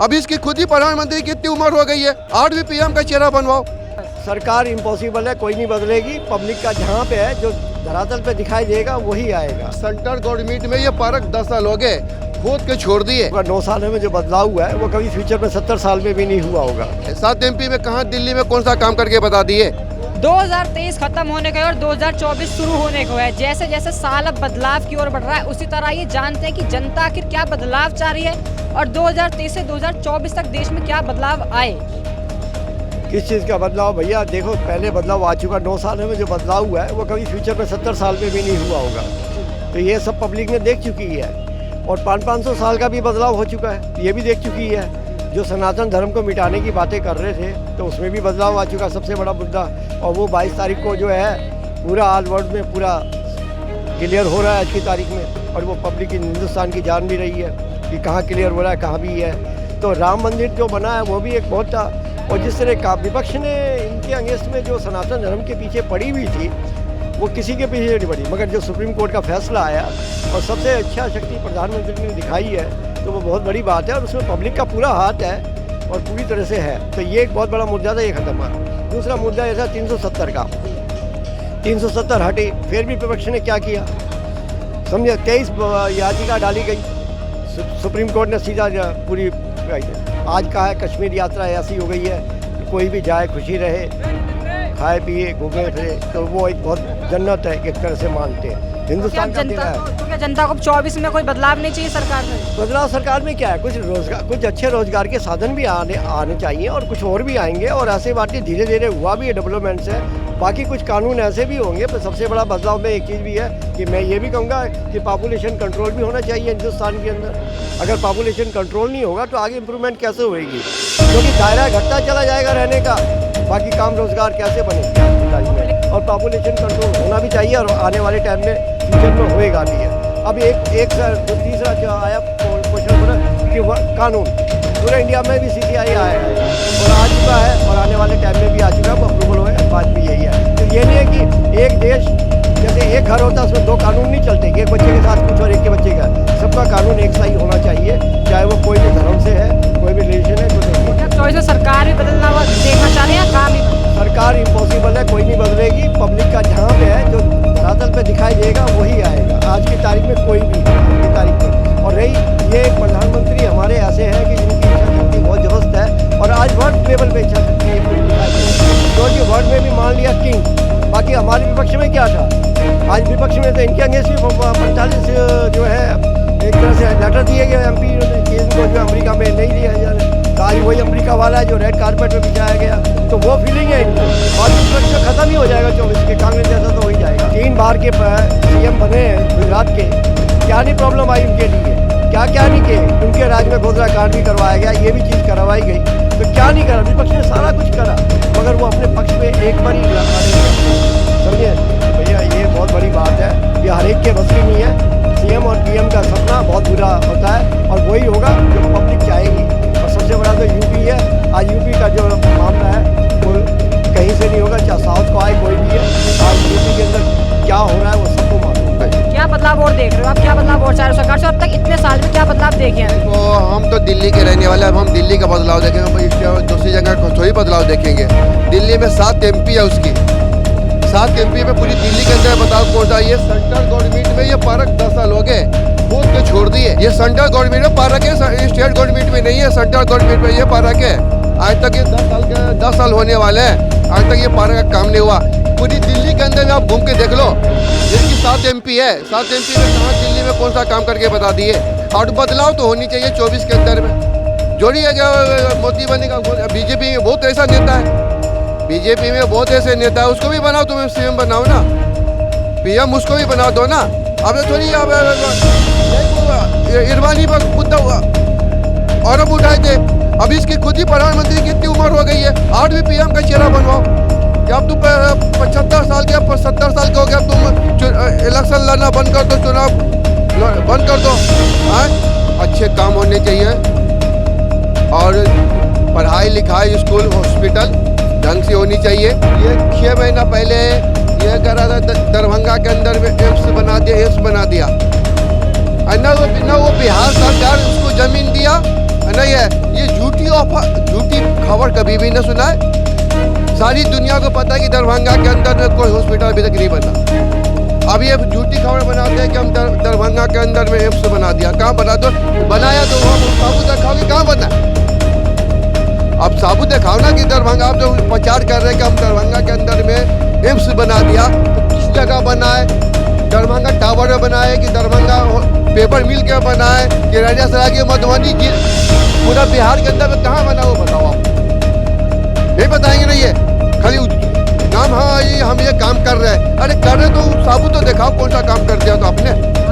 अभी इसकी खुद ही प्रधानमंत्री की इतनी उम्र हो गई है, 8वीं पीएम का चेहरा बनवाओ। सरकार इम्पॉसिबल है, कोई नहीं बदलेगी। पब्लिक का जहाँ पे है, जो धरातल पे दिखाई देगा वही आएगा। सेंट्रल गवर्नमेंट में ये पार्क 10 साल हो गए, खोद के छोड़ दिए। 9 साल में जो बदलाव हुआ है वो कभी फ्यूचर में 70 साल में भी नहीं हुआ होगा। 7 MP में कहाँ, दिल्ली में कौन सा काम करके बता दिए। 2023 खत्म होने को है और 2024 शुरू होने को है। जैसे जैसे साल अब बदलाव की ओर बढ़ रहा है, उसी तरह ये जानते हैं कि जनता आखिर क्या बदलाव चाह रही है और 2023 से 2024 तक देश में क्या बदलाव आए। किस चीज़ का बदलाव भैया? देखो, पहले बदलाव आ चुका। 9 साल में जो बदलाव हुआ है वो कभी फ्यूचर में 70 साल में भी नहीं हुआ होगा। तो ये सब पब्लिक ने देख चुकी है। और 500-500 साल का भी बदलाव हो चुका है, ये भी देख चुकी है। जो सनातन धर्म को मिटाने की बातें कर रहे थे तो उसमें भी बदलाव आ चुका, सबसे बड़ा मुद्दा। और वो 22 तारीख को जो है पूरा ऑल वर्ल्ड में पूरा क्लियर हो रहा है आज की तारीख में। और वो पब्लिक हिंदुस्तान की जान भी रही है कि कहाँ क्लियर हो रहा है, कहाँ भी है। तो राम मंदिर जो बना है वो भी एक बहुत था। और जिस तरह का विपक्ष ने इनके अगेंस्ट में जो सनातन धर्म के पीछे पड़ी हुई थी वो किसी के पीछे नहीं पड़ी, मगर जो सुप्रीम कोर्ट का फैसला आया और सबसे अच्छा शक्ति प्रधानमंत्री ने दिखाई है तो वो बहुत बड़ी बात है। और उसमें पब्लिक का पूरा हाथ है और पूरी तरह से है। तो ये एक बहुत बड़ा मुद्दा था, ये खत्म हुआ। दूसरा मुद्दा ये था 370 का। 370 हटे, फिर भी विपक्ष ने क्या किया समझे, 23 याचिका डाली गई। सुप्रीम कोर्ट ने सीधा पूरी आज कहा है कश्मीर यात्रा ऐसी हो गई है कोई भी जाए खुशी रहे, खाए पिए घूमे फिरे, तो वो एक बहुत जन्नत है, एक तरह से मानते हैं। हिंदुस्तान का दिन है। तो क्या जनता को 24 में कोई बदलाव नहीं चाहिए सरकार में? बदलाव सरकार में क्या है, कुछ रोजगार, कुछ अच्छे रोजगार के साधन भी आने चाहिए और कुछ और भी आएंगे। और ऐसे बातें धीरे धीरे हुआ भी है डेवलपमेंट से। बाकी कुछ कानून ऐसे भी होंगे। पर सबसे बड़ा बदलाव में एक चीज़ भी है कि मैं ये भी कहूँगा कि पॉपुलेशन कंट्रोल भी होना चाहिए हिंदुस्तान के अंदर। अगर पॉपुलेशन कंट्रोल नहीं होगा तो आगे इम्प्रूवमेंट कैसे होएगी, क्योंकि दायरा घटता चला जाएगा रहने का, बाकी काम रोजगार कैसे बनेगा में। और पॉपुलेशन कंट्रोल होना भी चाहिए और आने वाले टाइम में फ्यूचर में होएगा भी है। अब एक तीसरा जो आया क्वेश्चन पूरा कि कानून पूरे इंडिया में भी CCI आया है और आ चुका है और आने वाले टाइम में भी आ चुका है, वो अप्रूवल होगा। बात भी यही है। तो ये नहीं है कि एक देश जैसे एक घर होता है उसमें 2 कानून नहीं चलते कि एक बच्चे के साथ कुछ और एक के बच्चे का। सबका कानून एक सा ही होना चाहिए, चाहे वो कोई भी धर्म से है, कोई भी रिलीजन है, चॉइस में सरकार भी बदलना देखना चाह रहे हैं, काम ही सरकार इम्पॉसिबल है, कोई नहीं बदलेगी। पब्लिक का जहाँ पे है, जो धरातल पे दिखाई देगा वही आएगा। आज की तारीख में कोई भी आज की तारीख में। और रही ये प्रधानमंत्री हमारे ऐसे हैं कि जिनकी इच्छा शक्ति बहुत जबरदस्त है और आज वर्ल्ड लेवल पे इच्छा शक्ति क्योंकि वर्ल्ड में भी मान लिया किंग। बाकी हमारे विपक्ष में क्या था, आज विपक्ष में तो इनके अगेंस्ट भी 45 जो है एक तरह से लेटर दिए गए MP को, जो अमेरिका में नहीं दिया जाए। तो आज वही अमेरिका वाला है जो रेड कारपेट पे बिछाया गया। तो वो फीलिंग है इनको और विपक्ष तो खत्म ही हो जाएगा 24 के। कांग्रेस जैसा तो हो ही जाएगा। 3 बार के CM बने हैं गुजरात के, क्या नहीं प्रॉब्लम आई उनके लिए, क्या क्या नहीं किए। उनके राज्य में गोदरा कांड भी करवाया गया, ये भी चीज़ करवाई गई। तो क्या नहीं करा, विपक्ष ने सारा कुछ करा, मगर वो अपने पक्ष में एक बार ही समझे। भैया ये बहुत बड़ी बात है, ये हर एक के बस की नहीं है। CM और PM का सपना बहुत बुरा होता है और वही होगा जो पब्लिक चाहेगी। और सबसे बड़ा तो UP है। आज UP का जो मामला है वो कहीं से नहीं होगा, चाहे साउथ को आए कोई भी है। आज UP के अंदर क्या हो रहा है वो सबको मालूम है। क्या बदलाव और देख रहे हो आप, क्या बदलाव और चाह रहे हो सरकार से? अब तक इतने साल में क्या बदलाव देखे हैं? तो हम तो दिल्ली के रहने वाले, अब हम दिल्ली का बदलाव देखेंगे, दूसरी जगह थोड़ी बदलाव देखेंगे। दिल्ली में 7 MP है उसकी, 7 MP में पूरी दिल्ली के अंदर बताओ कौन सा। ये सेंट्रल गवर्नमेंट में ये पार्क 10 साल हो गए, खोद के छोड़ दिए। ये सेंट्रल गवर्नमेंट में पार्क है, स्टेट गवर्नमेंट में नहीं है, सेंट्रल गवर्नमेंट में ये पार्क है। आज तक ये 10 साल होने वाले हैं, आज तक ये पार्क का काम नहीं हुआ। पूरी दिल्ली के अंदर में आप घूम के देख लो, जिसकी 7 MP है, 7 MP में कहाँ दिल्ली में कौन सा काम करके बता दिए। और बदलाव तो होनी चाहिए 24 के अंदर में। जोड़िए मोदी बनेगा, BJP में बहुत ऐसा नेता है, BJP में बहुत ऐसे नेता है, उसको भी बनाओ, तुम्हें CM बनाओ ना, PM उसको भी बना दो ना। अब थोड़ी इरवानी पर मुद्दा आरोप उठाए थे, अभी इसकी खुद ही प्रधानमंत्री की इतनी उम्र हो गई है, 8वीं PM का चेहरा बनवाओ। क्या अब तुम 75 साल के 70 साल के हो गया, तुम इलेक्शन लड़ना बंद कर दो, चुनाव बंद कर दो। अच्छे काम होने चाहिए और पढ़ाई लिखाई स्कूल हॉस्पिटल ढंग से होनी चाहिए। ये 6 महीना पहले ये करा था दरभंगा के अंदर में एम्स बना दिया। न वो बिहार सरकार उसको जमीन दिया, नहीं है। ये झूठी खबर कभी भी न सुना है। सारी दुनिया को पता है कि दरभंगा के अंदर में कोई हॉस्पिटल अभी तक नहीं बना। अब ये झूठी खबर बनाते हैं कि हम दरभंगा के अंदर में एम्स बना दिया। कहाँ बना दो, बनाया तो वहाँ साबुत दिखाओ कि कहाँ बना। अब साबुत दिखाओ ना कि दरभंगा, आप जो प्रचार कर रहे हैं कि हम दरभंगा के अंदर में एम्स बना दिया, तो किस जगह बना है? दरभंगा टावर में बना है कि दरभंगा पेपर मिल के बना है कि राजासराय के मधुबनी पूरा बिहार के अंदर में कहाँ बना वो बताओ आप। नहीं बताएंगे नहीं, ये खाली नाम, हाँ ये हम ये काम कर रहे हैं। अरे कर रहे तो साबुत तो दिखाओ कौन सा काम कर दिया तो आपने।